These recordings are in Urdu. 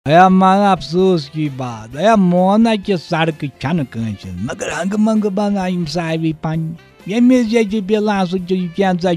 مانا افسوس کی بات مونا کہ سڑک چھن کنس مگر ہنگ منگ بنایم ساروی پن یمس جی بلان سا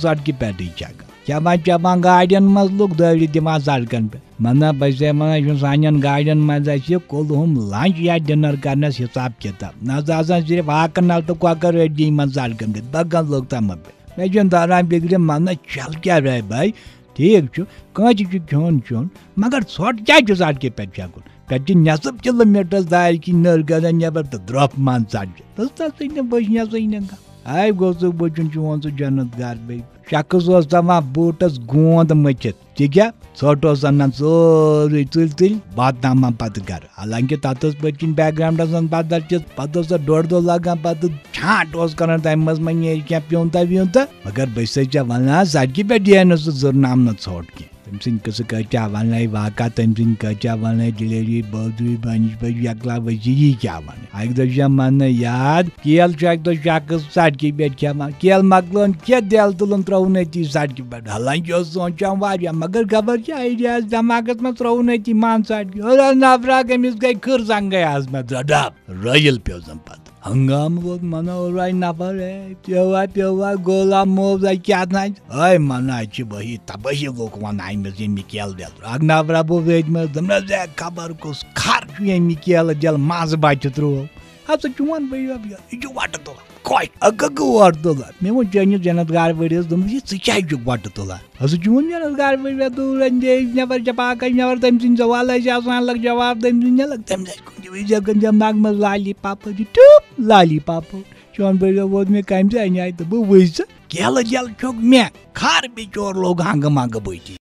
سڑکہ پہ چکان چپان گاڑین مز لوگ دٲڑِتھ دِوان سڑکن پہ منا بسے منا سان گاڑین مز کُلہُم لنچ یا ڈنر کرنس حساب کتاب نہ صرف ہاکہٕ نل تو کۄکر أڈۍ یِمن سڑکن پہ بگن لوگ تمن پہ مے چھُنہٕ تران فکرِ منا چل کیا رہے بھائی ٹھیک چھُ کٲنٛسہِ چھُ کھیوٚن چیوٚن مگر ژھۄٹھ کیٛازِ چھُ سڑکہِ پٮ۪ٹھ چھکُن پٮ۪ٹھ چھِ نٮ۪صٕف کِلوٗمیٖٹرس دارِ کِنۍ نٔر گژھان نیبر تہٕ درٛۄپھ مان ژتجی تَتھ سۭتۍ نہٕ بٔچھنٮ۪سٕے نہٕ آے گوٚو ژٕ بٔچھُن چون سُہ جنت گھر بیٚیہِ شخص اوس دپان بوٗٹس گوند مٔتھِتھ تہِ کیٛاہ ژھۄٹھ اوس انان سورُے تُلۍ تُلۍ واتناوان پتہٕ گرٕ حالانکہِ تتھ ٲس پٔتۍ کِنۍ بیک گراونڈس منٛز بدل چیٖز پتہٕ اوس تتھ 1.5 دۄہ لگان پتہٕ چھانٹ اوس کران تمہِ منٛز ما نیرِ کینٛہہ پیوٗنتہ ویوٗنتہ مگر بہٕ چھسے ژےٚ ونان سڑکہِ پٮ۪ٹھ یی نہٕ سُہ زٕرناونہٕ ژھۄٹھ کینٛہہ تٔمۍ سٕنٛدۍ قٕصہٕ کۭتیاہ ونے واقعہ تٔمۍ سٕنٛدۍ کۭتیاہ ونے دلیری بٲدوی بنِش بج یکلا ؤسی یی کیٛاہ ونے اکہِ دۄہ چھےٚ مننہٕ یاد کیل چھُ اکہِ دۄہ شخص سڑکہِ پٮ۪ٹھ کھٮ۪وان کیل مۄکلٲوٕن کھٮ۪تھ دٮ۪ل تُلُن ترٛووُن أتی سڑکہِ پٮ۪ٹھ حالانکہِ اوس سونٛچان واریاہ مگر خبر کیٛاہ آیڈیا آسہِ دٮ۪ماغس منٛز ترٛووُن أتی مان سڑکہِ نفرا أمِس گٔے کھٕر زنگے آز مےٚ دڑپ رٲیِل پیوٚو زن پتہٕ ہنگامہٕ ووت منا اورے نفر پیوا گولا موزا کیٛاہ تانۍ منا اتہِ چھِ وہی تبٲہی لوٗکھ ونان أمِس ییٚمہِ کیلہٕ دٮ۪ل اکھ نفرا بوٚو ویتہِ منٛز دوٚپنس ہے خبر کُس کھر چھُ ییٚمہِ کیلہٕ دٮ۪ل منٛزٕ بچہِ ترٛوو ہسا چون بھیا یہِ چھُ وٹہٕ تُلان خۄش اکھ وٹہٕ تُلان مےٚ ووٚن چٲنِس جنت گار ؤرِیس دوٚپمس یہِ ژٕ کیٛازِ چھُکھ وٹہٕ تُلان ہسا چون جنت گار ؤرۍ دوٗر اندیش نٮ۪بر چھےٚ پاکے نٮ۪بر تٔمۍ سٕنٛدۍ سوال ٲسۍ آسان الگ جواب تٔمۍ سٕنٛدۍ الگ تٔمِس آسہِ کُنہِ وِزِ دٮ۪ماغ منٛز لالی پاپا ٹیوٗپ لالی پاپا چون بھیا ووت مےٚ کمہِ سۭتۍ انے تہٕ بہٕ وٕچھ ژٕ کیلہٕ دٮ۪ل چھوٚکھ مےٚ کھر بِچور لوٚگ ہنگہٕ منگہٕ بٔتی